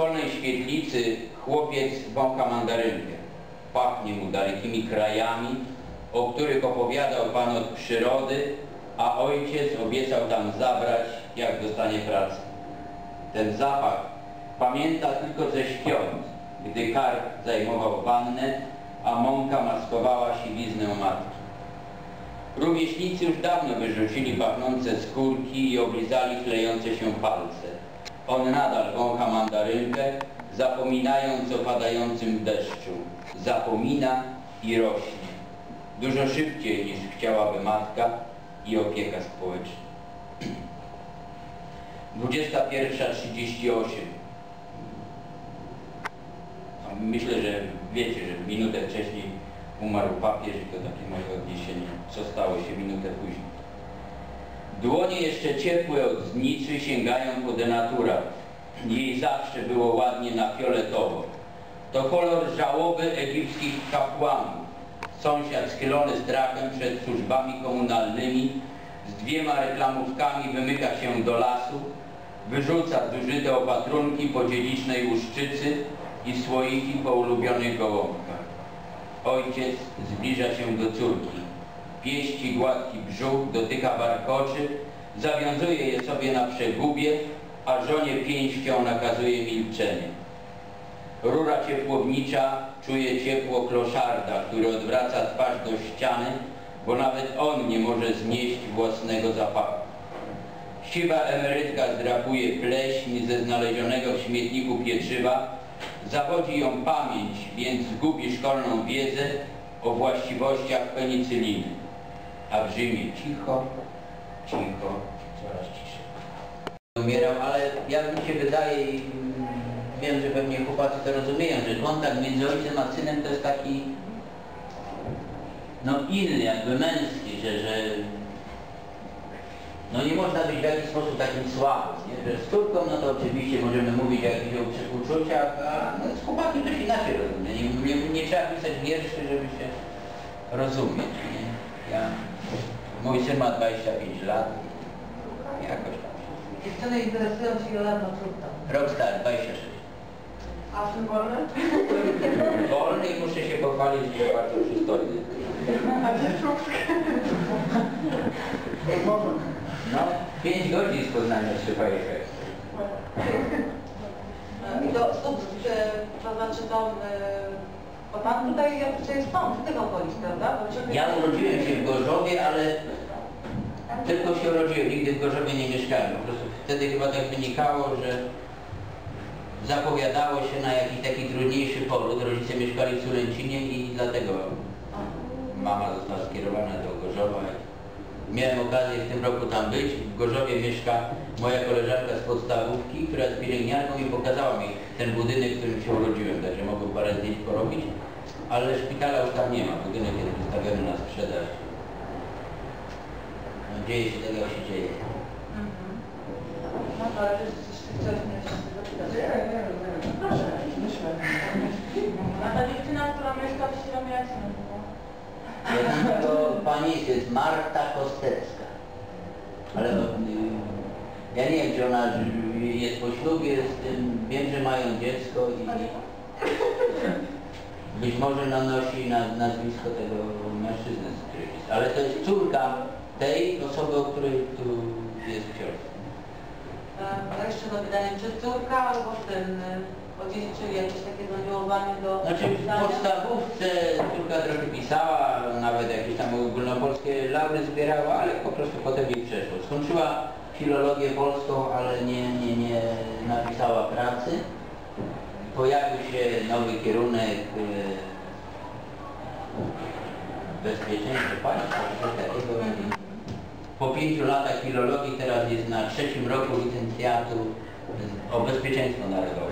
szkolnej świetlicy chłopiec wącha mandarynkę. Pachnie mu dalekimi krajami, o których opowiadał pan od przyrody, a ojciec obiecał tam zabrać, jak dostanie pracę. Ten zapach pamięta tylko ze świąt, gdy karp zajmował wannę, a mąka maskowała siwiznę matki. Rówieśnicy już dawno wyrzucili pachnące skórki i oblizali klejące się palce. On nadal wącha mandarynkę, zapominając o padającym deszczu. Zapomina i rośnie. Dużo szybciej niż chciałaby matka i opieka społeczna. 21:38. Myślę, że wiecie, że minutę wcześniej umarł papież i to takie moje odniesienie, co stało się minutę później. Dłonie jeszcze ciepłe od zniczy sięgają po denaturat. Jej zawsze było ładnie na fioletowo. To kolor żałoby egipskich kapłanów. Sąsiad schylony strachem przed służbami komunalnymi z 2 reklamówkami wymyka się do lasu, wyrzuca zużyte opatrunki po dziedzicznej łuszczycy i słoiki po ulubionych gołąbkach. Ojciec zbliża się do córki. Pieści gładki brzuch, dotyka warkoczy, zawiązuje je sobie na przegubie, a żonie pięścią nakazuje milczenie. Rura ciepłownicza czuje ciepło kloszarda, który odwraca twarz do ściany, bo nawet on nie może znieść własnego zapachu. Siwa emerytka zdrapuje pleśń ze znalezionego w śmietniku pieczywa, zawodzi ją pamięć, więc zgubi szkolną wiedzę o właściwościach penicyliny. A w Rzymie cicho, cicho, coraz ciszej. Umierał, ale jak mi się wydaje i wiem, że pewnie chłopacy to rozumieją, że kontakt między ojcem a synem to jest taki no inny, jakby męski, że no nie można być w jakiś sposób takim słabym, nie? Że z córką no to oczywiście możemy mówić o jakichś uczuciach, a no, z chłopakiem to się inaczej rozumie. Nie trzeba pisać wierszy, żeby się rozumieć, nie? Mój syn ma 25 lat, jakoś tam. Dziewczyny interesują się Jolanną córką. Rok stary, 26. A w tym wolny? Wolny i muszę się pochwalić, że bardzo przystojny. A dziewczówkę? No, 5 godzin z Poznania trzeba jechać. I to znaczy bo pan tutaj jest stąd, z tego okolic, prawda? Ja urodziłem się w Gorzowie, ale tylko się urodziłem, nigdy w Gorzowie nie mieszkałem. Po prostu wtedy chyba tak wynikało, że zapowiadało się na jakiś taki trudniejszy powrót. Rodzice mieszkali w Sulęcinie i dlatego mama została skierowana do Gorzowa. Miałem okazję w tym roku tam być. W Gorzowie mieszka moja koleżanka z podstawówki, która jest pielęgniarką i pokazała mi ten budynek, w którym się urodziłem, także mogłem parę zdjęć porobić, ale szpitala już tam nie ma. Budynek jest wystawiony na sprzedaż. No, dzieje się tak, jak się dzieje. No to ale coś nie się zapytać. Proszę, myślę. A ta dziewczyna, która mieszka w Śromie, jak się nazywa? To pani jest Marta Kostecka. Ale ja nie wiem, czy ona jest po ślubie z tym, wiem, że mają dziecko i być może nosi nazwisko tego mężczyzny, z którym jest. Ale to jest córka tej osoby, o której tu jest ksiądz. A jeszcze do pytania, czy córka albo syn odziedziczyli jakieś takie zawiązywanie do... Znaczy w podstawówce córka trochę pisała, nawet jakieś tam ogólnopolskie laury zbierała, ale po prostu potem jej przeszło. Skończyła filologię polską, ale nie napisała pracy. Pojawił się nowy kierunek bezpieczeństwo państwa, coś takiego. Po 5 latach filologii teraz jest na 3. roku licencjatu o bezpieczeństwo narodowe.